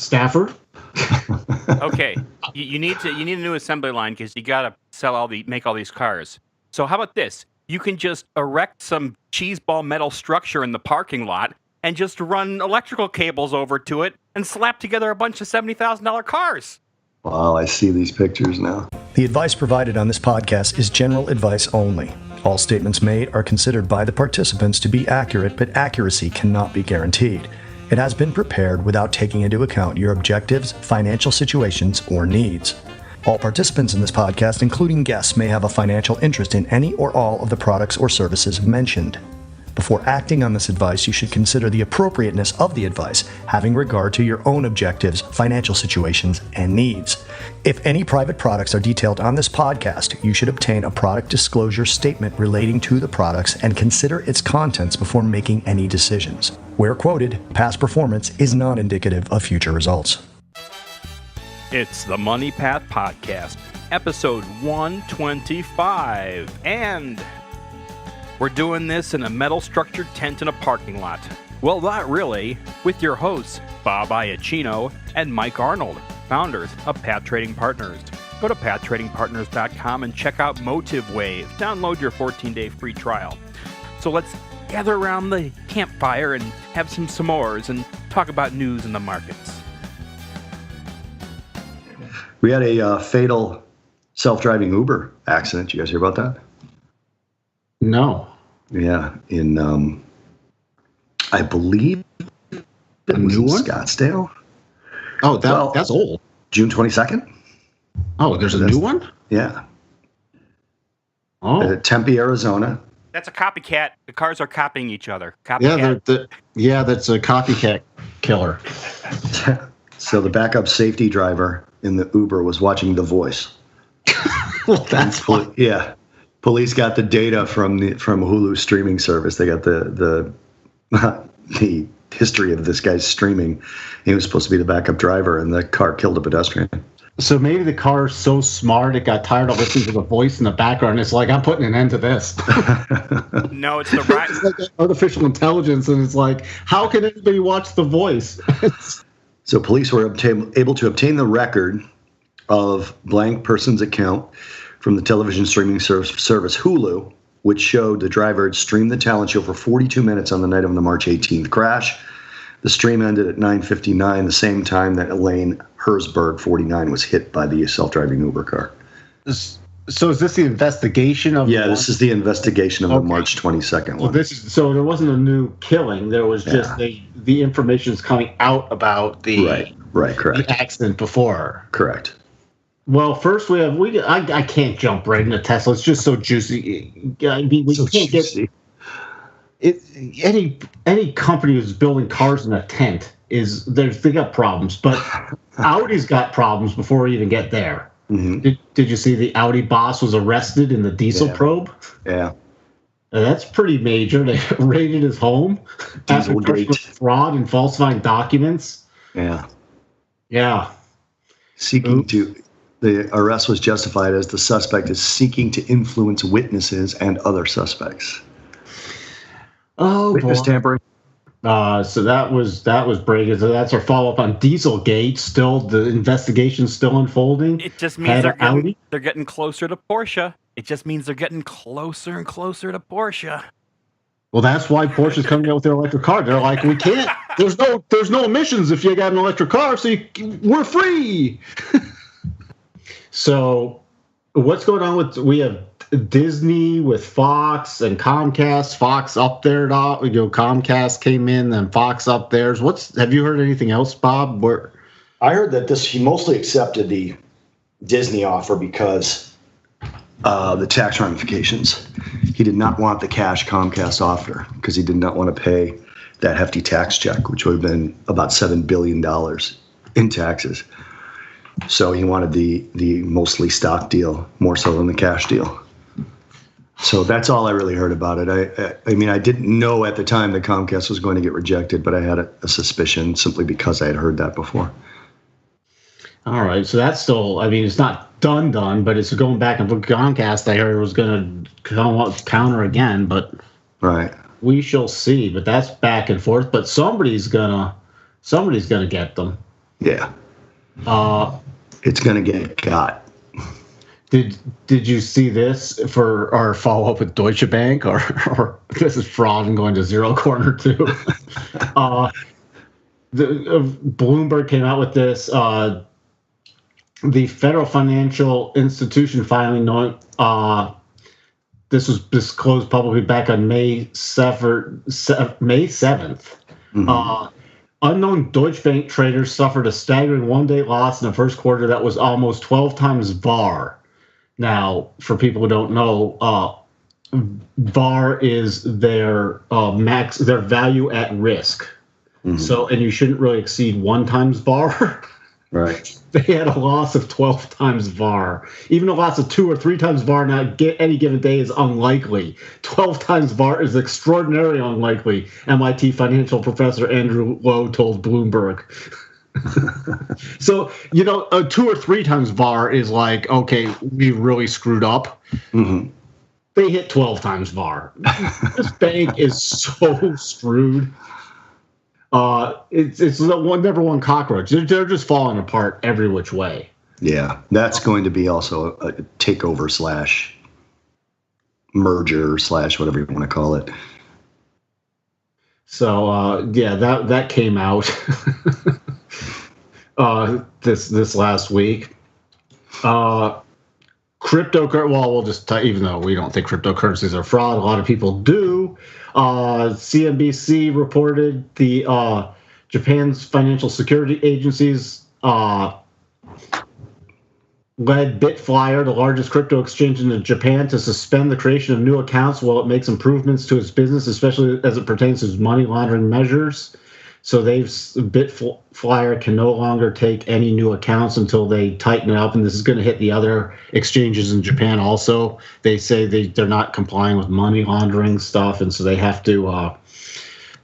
Stafford. Okay, you need a new assembly line because you gotta make all these cars. So how about this? You can just erect some cheeseball metal structure in the parking lot and just run electrical cables over to it and slap together a bunch of $70,000 cars. Wow, I see these pictures now. The advice provided on this podcast is general advice only. All statements made are considered by the participants to be accurate, but accuracy cannot be guaranteed. It has been prepared without taking into account your objectives, financial situations, or needs. All participants in this podcast, including guests, may have a financial interest in any or all of the products or services mentioned. Before acting on this advice, you should consider the appropriateness of the advice, having regard to your own objectives, financial situations, and needs. If any private products are detailed on this podcast, you should obtain a product disclosure statement relating to the products and consider its contents before making any decisions. Where quoted, past performance is not indicative of future results. It's the Money Path Podcast, episode 125, and we're doing this in a metal-structured tent in a parking lot. Well, not really, with your hosts, Bob Iacchino and Mike Arnold, founders of Path Trading Partners. Go to pathtradingpartners.com and check out MotiveWave. Download your 14-day free trial. So let's gather around the campfire and have some s'mores and talk about news in the markets. We had a fatal self-driving Uber accident. You guys hear about that? No. Yeah, in I believe it was in Scottsdale. Oh, that's old. June 22nd. Oh, there's a new one? Yeah. Oh. Tempe, Arizona. That's a copycat. The cars are copying each other. Copycat. Yeah, that's a copycat killer. So the backup safety driver in the Uber was watching The Voice. Well, that's fun. Yeah. Police got the data from Hulu streaming service. They got the history of this guy's streaming. He was supposed to be the backup driver, and the car killed a pedestrian. So maybe the car is so smart it got tired of listening to the voice in the background. It's like, I'm putting an end to this. No, it's the right. It's like artificial intelligence, and it's like, how can anybody watch The Voice? So police were able to obtain the record of blank person's account from the television streaming service Hulu, which showed the driver had streamed the talent show for 42 minutes on the night of the March 18th crash. The stream ended at 9:59, the same time that Elaine Herzberg, 49, was hit by the self-driving Uber car. So is this the investigation of? Yeah, this is the investigation of the March 22nd one. So there wasn't a new killing. There was just the information is coming out about the correct. The accident before. Correct. Well, first I can't jump right into Tesla. It's just so juicy. I mean, we can't juicy. Get it. Any company who's building cars in a tent they got problems, but Audi's got problems before we even get there. Mm-hmm. Did you see the Audi boss was arrested in the diesel probe? Yeah. That's pretty major. They raided his home after fraud and falsifying documents. Yeah. Yeah. The arrest was justified as the suspect is seeking to influence witnesses and other suspects. Oh, witness tampering. So that was breaking. So that's our follow-up on Dieselgate. Still, the investigation's still unfolding. It just means they're getting closer to Porsche. It just means they're getting closer and closer to Porsche. Well, that's why Porsche's coming out with their electric car. They're like, we can't. There's no emissions if you got an electric car, so we're free. So, what's going on we have Disney with Fox and Comcast. Fox up there, Comcast came in, then Fox up theirs. Have you heard anything else, Bob? I heard that he mostly accepted the Disney offer because the tax ramifications. He did not want the cash Comcast offer because he did not want to pay that hefty tax check, which would have been about $7 billion in taxes. So he wanted the mostly stock deal more so than the cash deal. So that's all I really heard about it. I mean, I didn't know at the time that Comcast was going to get rejected, but I had a suspicion simply because I had heard that before. All right. So that's still, I mean, it's not done, but it's going back and forth. Comcast, I heard, was going to counter again, but right. We shall see. But that's back and forth. But somebody's gonna get them. Yeah. Uh, It's going to get got. Did you see this for our follow up with Deutsche Bank, or this is fraud and going to zero corner too? Bloomberg came out with this. The federal financial institution filing this was disclosed publicly back on May 7th. Mm-hmm. Unknown Deutsche Bank traders suffered a staggering one-day loss in the first quarter that was almost 12 times VAR. Now, for people who don't know, VAR is their their value at risk. Mm-hmm. So, and you shouldn't really exceed 1 times VAR. Right. They had a loss of 12 times VAR. Even a loss of 2 or 3 times VAR on any given day is unlikely. 12 times VAR is extraordinarily unlikely, MIT financial professor Andrew Lowe told Bloomberg. So, 2 or 3 times VAR is like, okay, we really screwed up. Mm-hmm. They hit 12 times VAR. This bank is so screwed. It's the number one cockroach. They're just falling apart every which way. Yeah, that's going to be also a takeover / merger / whatever you want to call it. So that came out this last week. Cryptocurrency. Well, we'll just even though we don't think cryptocurrencies are fraud, a lot of people do. CNBC reported the Japan's financial security agencies led Bitflyer, the largest crypto exchange in Japan, to suspend the creation of new accounts while it makes improvements to its business, especially as it pertains to its money laundering measures. So Bitflyer can no longer take any new accounts until they tighten it up, and this is going to hit the other exchanges in Japan also. They say they're not complying with money laundering stuff, and so they have to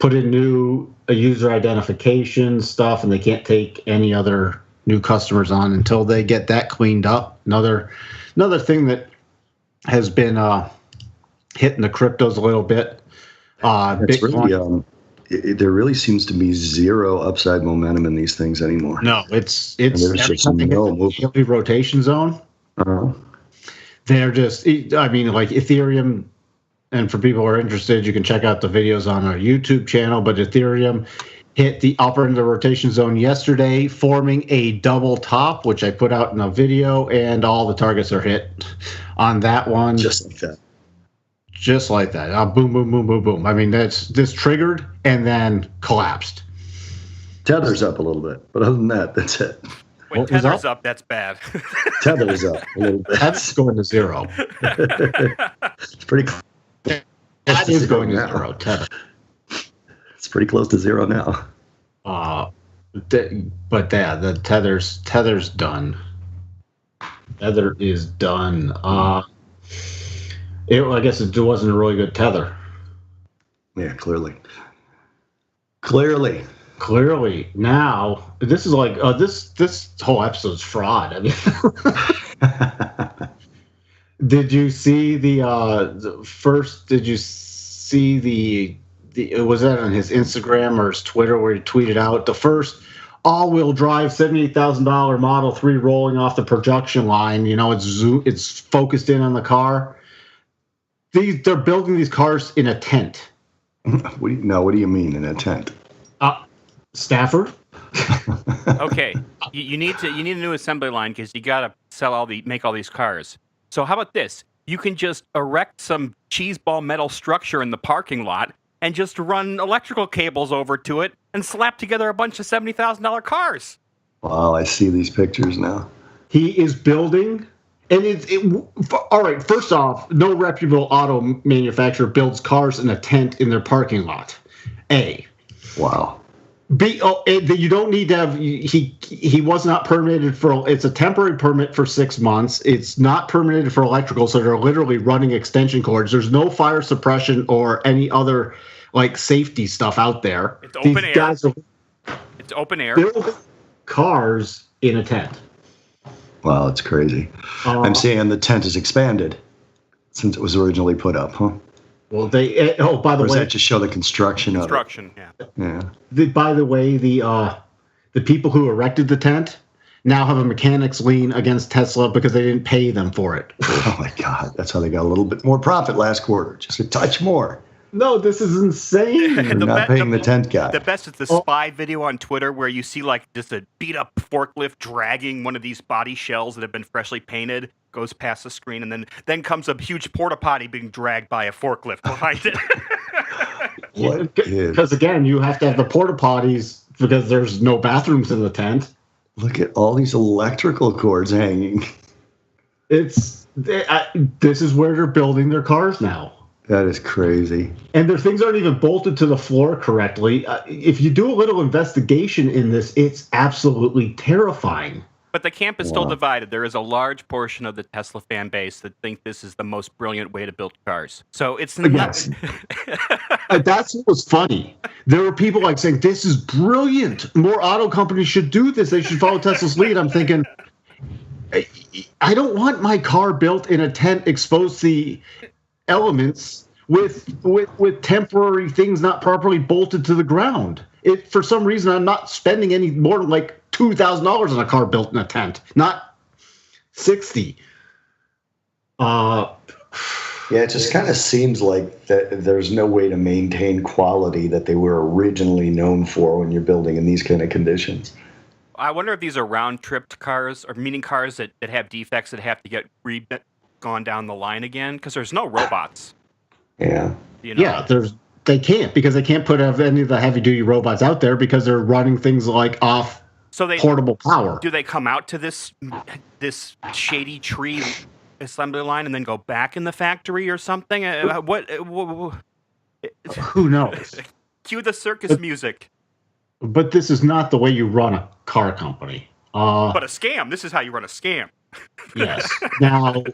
put in new user identification stuff, and they can't take any other new customers on until they get that cleaned up. Another thing that has been hitting the cryptos a little bit. Bitcoin. There really seems to be zero upside momentum in these things anymore. No, it's every time they hit the daily rotation zone. Uh-huh. They're just, like Ethereum, and for people who are interested, you can check out the videos on our YouTube channel, but Ethereum hit the upper end of the rotation zone yesterday, forming a double top, which I put out in a video, and all the targets are hit on that one. Just like that. Just like that. Boom, boom, boom, boom, boom. I mean, this triggered and then collapsed. Tether's up a little bit, but other than that, that's it. When Tether's up, that's bad. Tether's up a little bit. That's going to zero. It's pretty close. That is going to zero, Tether. It's pretty close to zero now. But the Tether's done. Tether is done. I guess it wasn't a really good tether. Yeah, clearly. Now, this is like this whole episode's fraud. I mean, did you see the first? Did you see the? Was that on his Instagram or his Twitter where he tweeted out the first all-wheel drive $78,000 Model 3 rolling off the production line? It's focused in on the car. They're building these cars in a tent. What do you mean in a tent? Stafford. Okay, you need a new assembly line because you got to make all these cars. So how about this? You can just erect some cheeseball metal structure in the parking lot and just run electrical cables over to it and slap together a bunch of $70,000 cars. Wow, I see these pictures now. He is building. And all right, first off, no reputable auto manufacturer builds cars in a tent in their parking lot. A. Wow. B. You don't need to have. He was not permitted for. It's a temporary permit for 6 months. It's not permitted for electrical, so they're literally running extension cords. There's no fire suppression or any other safety stuff out there. It's open air. It's open air. Building cars in a tent. Wow, it's crazy. I'm saying the tent is expanded since it was originally put up, huh? Well, by the way, does that just show the construction of it? Construction, yeah. By the way, the people who erected the tent now have a mechanics lien against Tesla because they didn't pay them for it. Oh my God, that's how they got a little bit more profit last quarter, just a touch more. No, this is insane. They're not paying the tent guy. The best is the spy video on Twitter where you see like just a beat up forklift dragging one of these body shells that have been freshly painted, goes past the screen, and then comes a huge porta potty being dragged by a forklift behind it. Because again, you have to have the porta potties because there's no bathrooms in the tent. Look at all these electrical cords hanging. This is where they're building their cars now. That is crazy. And their things aren't even bolted to the floor correctly. If you do a little investigation in this, it's absolutely terrifying. But the camp is still divided. There is a large portion of the Tesla fan base that think this is the most brilliant way to build cars. So it's not... Yes. That's what was funny. There were people like saying, this is brilliant. More auto companies should do this. They should follow Tesla's lead. I'm thinking, I don't want my car built in a tent exposed to the elements with temporary things not properly bolted to the ground. For some reason, I'm not spending any more than like $2,000 on a car built in a tent, not $60. Yeah, it just kind of seems like that there's no way to maintain quality that they were originally known for when you're building in these kind of conditions. I wonder if these are round-tripped cars, or meaning cars that have defects that have to get gone down the line again, because there's no robots. Yeah. You know? Yeah, they can't, because they can't put any of the heavy-duty robots out there because they're running things like off portable power. Do they come out to this shady tree assembly line and then go back in the factory or something? Who knows? Cue the circus music. But this is not the way you run a car company. But a scam. This is how you run a scam. Yes. Now,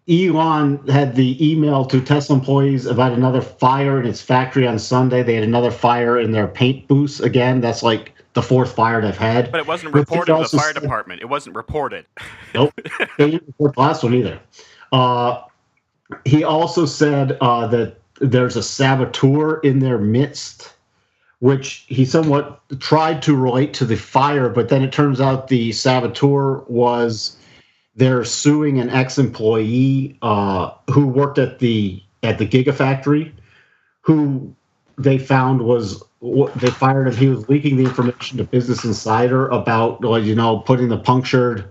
Elon had the email to Tesla employees about another fire in its factory on Sunday. They had another fire in their paint booths again. That's like the fourth fire they've had. But it wasn't reported to the fire department. It wasn't reported. Nope. They didn't report the last one either. He also said that there's a saboteur in their midst, which he somewhat tried to relate to the fire, but then it turns out the saboteur was they're suing an ex-employee who worked at the Gigafactory, who they found they fired him. He was leaking the information to Business Insider about putting the punctured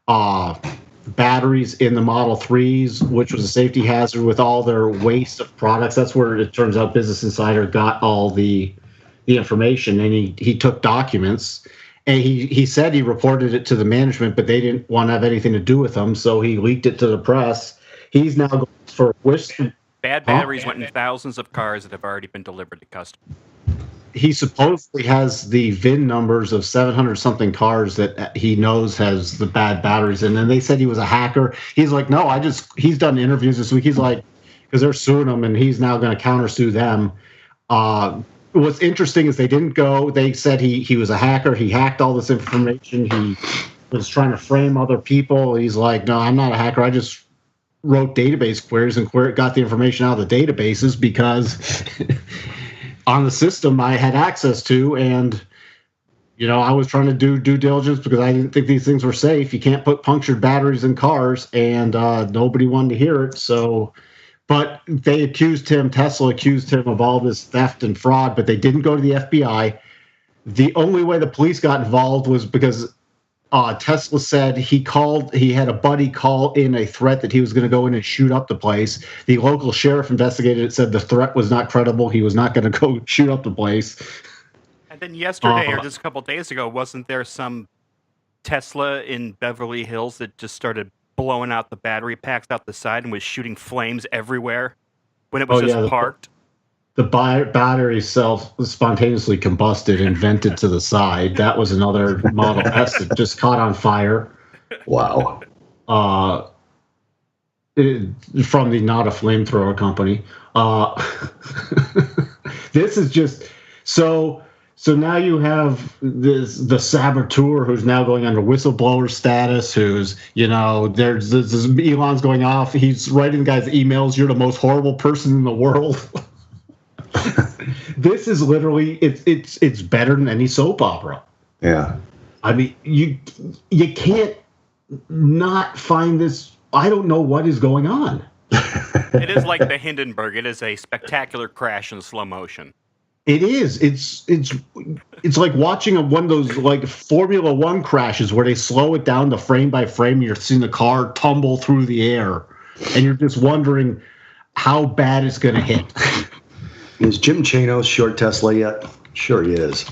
batteries in the Model 3s, which was a safety hazard with all their waste of products. That's where it turns out Business Insider got all the information, and he took documents, and he said he reported it to the management, but they didn't want to have anything to do with him, so he leaked it to the press. He's now going for bad batteries went in thousands of cars that have already been delivered to customers. He supposedly has the VIN numbers of 700 something cars that he knows has the bad batteries, and then they said he was a hacker. He's like, no, he's done interviews this week. He's like, because they're suing him, and he's now going to countersue them. What's interesting is they said he was a hacker. He hacked all this information. He was trying to frame other people. He's like, no, I'm not a hacker. I just wrote database queries and got the information out of the databases because on the system I had access to, and I was trying to do due diligence because I didn't think these things were safe. You can't put punctured batteries in cars, and nobody wanted to hear it. So, but Tesla accused him of all this theft and fraud, but they didn't go to the FBI. The only way the police got involved was because Tesla said he had a buddy call in a threat that he was going to go in and shoot up the place. The local sheriff investigated it, said the threat was not credible. He was not going to go shoot up the place. And then yesterday, or just a couple of days ago, wasn't there some Tesla in Beverly Hills that just started blowing out the battery packs out the side and was shooting flames everywhere when it was parked? The battery spontaneously combusted and vented to the side. That was another Model S that just caught on fire. Wow. From the Not a Flamethrower company. This is just so now you have the saboteur who's now going under whistleblower status, who's, there's this Elon's going off. He's writing guys emails. You're the most horrible person in the world. This is literally it's better than any soap opera. Yeah. I mean, you can't not find this. I don't know what is going on. It is like the Hindenburg. It is a spectacular crash in slow motion. It is. It's like watching one of those like Formula One crashes where they slow it down to frame by frame. And you're seeing the car tumble through the air, and you're just wondering how bad it's going to hit. Is Jim Chanos short Tesla yet? Sure he is.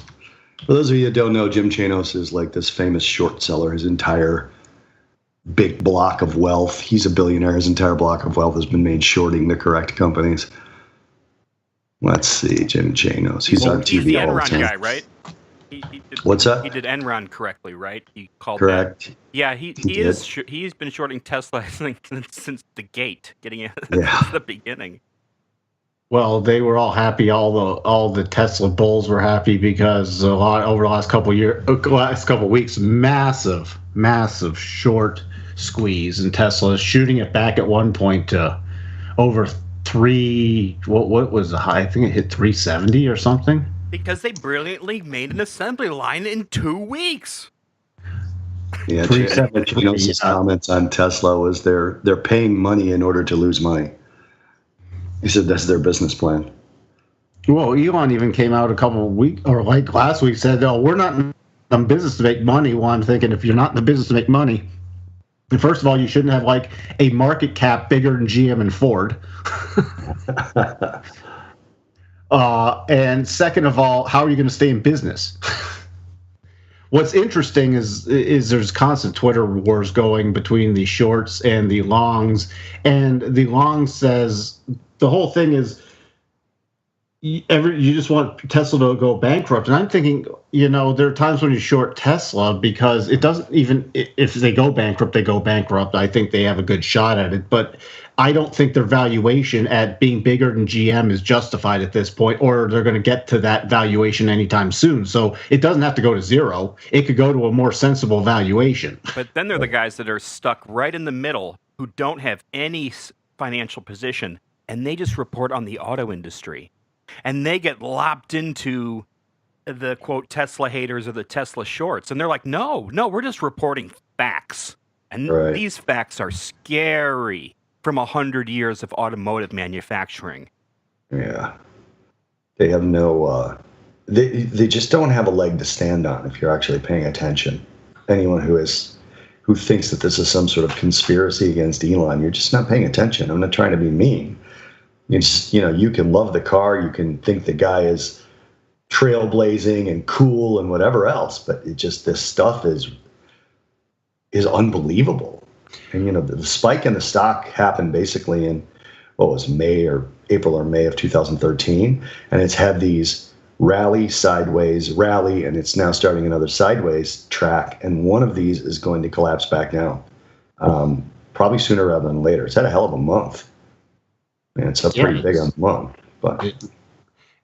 For those of you that don't know, Jim Chanos is like this famous short seller. His entire big block of wealth, he's a billionaire. His entire block of wealth has been made shorting the correct companies. Let's see, Jim Chanos. He's on TV He's the all the Enron time. guy, right? He did, What's that? He did Enron correctly, right? He called Correct. that. Yeah, he's been shorting Tesla, I think, since the gate, getting it Yeah. since the beginning. Well, they were all happy. All the Tesla bulls were happy because over the last couple weeks, massive short squeeze, and Tesla is shooting it back at one point to over 3. What was the high? I think it hit 370 or something. Because they brilliantly made an assembly line in 2 weeks. Yeah, Chanos' comments on Tesla was they're paying money in order to lose money. He said that's their business plan. Well, Elon even came out a couple of weeks, or like last week, said, "Oh, we're not in business to make money." Well, I'm thinking, if you're not in the business to make money, first of all, you shouldn't have like a market cap bigger than GM and Ford. And second of all, how are you going to stay in business? What's interesting is there's constant Twitter wars going between the shorts and the longs, and the long says the whole thing is you just want Tesla to go bankrupt. And I'm thinking, there are times when you short Tesla because it doesn't even, if they go bankrupt, they go bankrupt. I think they have a good shot at it, but I don't think their valuation at being bigger than GM is justified at this point, or they're going to get to that valuation anytime soon. So it doesn't have to go to zero. It could go to a more sensible valuation. But then they're the guys that are stuck right in the middle who don't have any financial position, and they just report on the auto industry. And they get lopped into the, quote, Tesla haters or the Tesla shorts. And they're like, no, we're just reporting facts. And These facts are scary from 100 years of automotive manufacturing. Yeah. They have no, they just don't have a leg to stand on if you're actually paying attention. Anyone who thinks that this is some sort of conspiracy against Elon, you're just not paying attention. I'm not trying to be mean. You can love the car, you can think the guy is trailblazing and cool and whatever else, but this stuff is unbelievable. And the spike in the stock happened basically in April or May of 2013, and it's had these rally, and it's now starting another sideways track, and one of these is going to collapse back down, probably sooner rather than later. It's had a hell of a month. And it's up pretty big on the month, but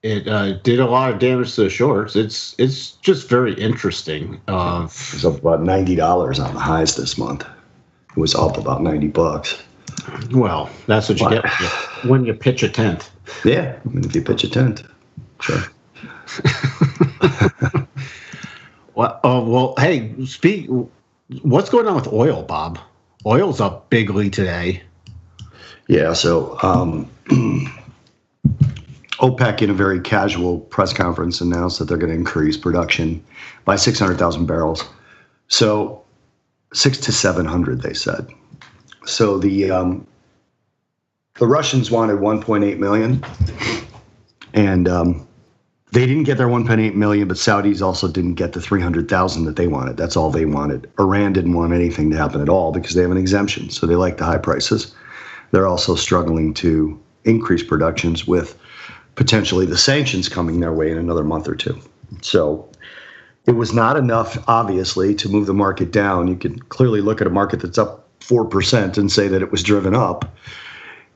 it did a lot of damage to the shorts. It's just very interesting. It was up about $90 on the highs this month. It was up about $90. Well, that's what you get when you pitch a tent. Yeah, if you pitch a tent, sure. Well, hey, what's going on with oil, Bob? Oil's up bigly today. Yeah, so OPEC, in a very casual press conference, announced that they're going to increase production by 600,000 barrels. So 600 to 700, they said. So the Russians wanted 1.8 million, and they didn't get their 1.8 million, but Saudis also didn't get the 300,000 that they wanted. That's all they wanted. Iran didn't want anything to happen at all because they have an exemption, so they like the high prices. They're also struggling to increase productions with potentially the sanctions coming their way in another month or two. So it was not enough, obviously, to move the market down. You can clearly look at a market that's up 4% and say that it was driven up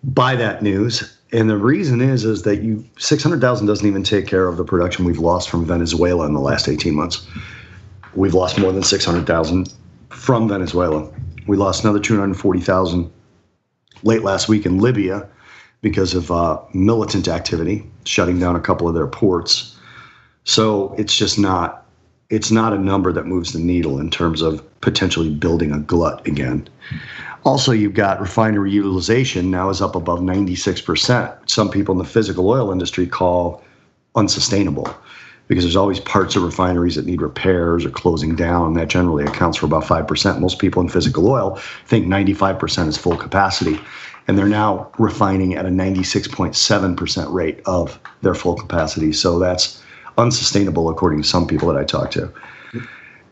by that news. And the reason is that 600,000 doesn't even take care of the production we've lost from Venezuela in the last 18 months. We've lost more than 600,000 from Venezuela. We lost another 240,000 late last week in Libya because of militant activity, shutting down a couple of their ports. So it's just not it's not a number that moves the needle in terms of potentially building a glut again. Also, you've got refinery utilization now is up above 96%. Some people in the physical oil industry call unsustainable, because there's always parts of refineries that need repairs or closing down. That generally accounts for about 5%. Most people in physical oil think 95% is full capacity, and they're now refining at a 96.7% rate of their full capacity. So that's unsustainable, according to some people that I talk to.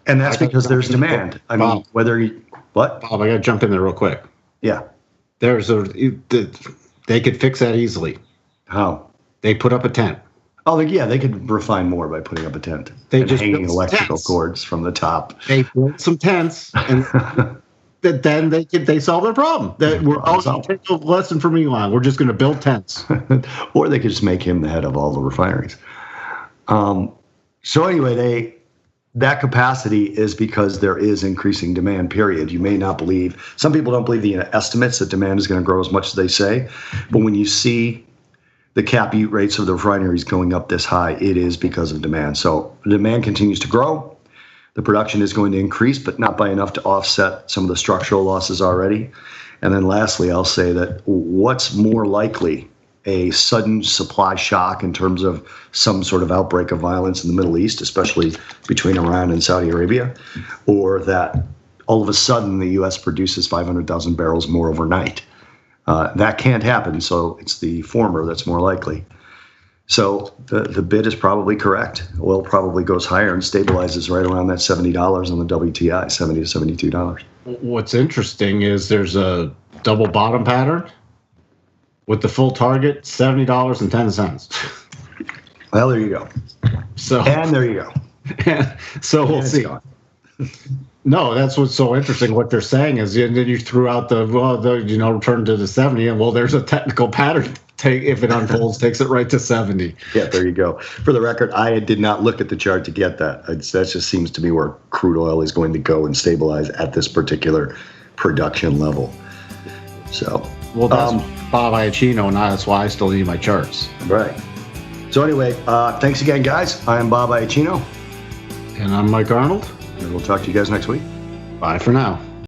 And that's because there's demand. I mean, whether you, what? Bob, I got to jump in there real quick. Yeah. They could fix that easily. How? They put up a tent. Oh, yeah, they could refine more by putting up a tent. They and just hanging built electrical tents. cords from the top. They built some tents, and then they solve their problem. That we're also take a lesson from Elon. We're just going to build tents. Or they could just make him the head of all the refineries. So anyway, that capacity is because there is increasing demand, period. You may not believe, some people don't believe the estimates that demand is going to grow as much as they say, but when you see the cap ute rates of the refineries going up this high, it is because of demand. So the demand continues to grow. The production is going to increase, but not by enough to offset some of the structural losses already. And then lastly, I'll say that what's more likely, a sudden supply shock in terms of some sort of outbreak of violence in the Middle East, especially between Iran and Saudi Arabia, or that all of a sudden the U.S. produces 500,000 barrels more overnight. That can't happen, so it's the former that's more likely. So the bid is probably correct. Oil probably goes higher and stabilizes right around that $70 on the WTI, $70 to $72. What's interesting is there's a double bottom pattern with the full target, $70.10. Well, there you go. So and there you go. So we'll see. No, that's what's so interesting. What they're saying is, and then you threw out return to the 70, and there's a technical pattern. If it unfolds, takes it right to 70. Yeah, there you go. For the record, I did not look at the chart to get that. That just seems to be where crude oil is going to go and stabilize at this particular production level. So, well, that's Bob Iacchino, and that's why I still need my charts. Right. So anyway, thanks again, guys. I am Bob Iacchino. And I'm Mike Arnold. And we'll talk to you guys next week. Bye for now.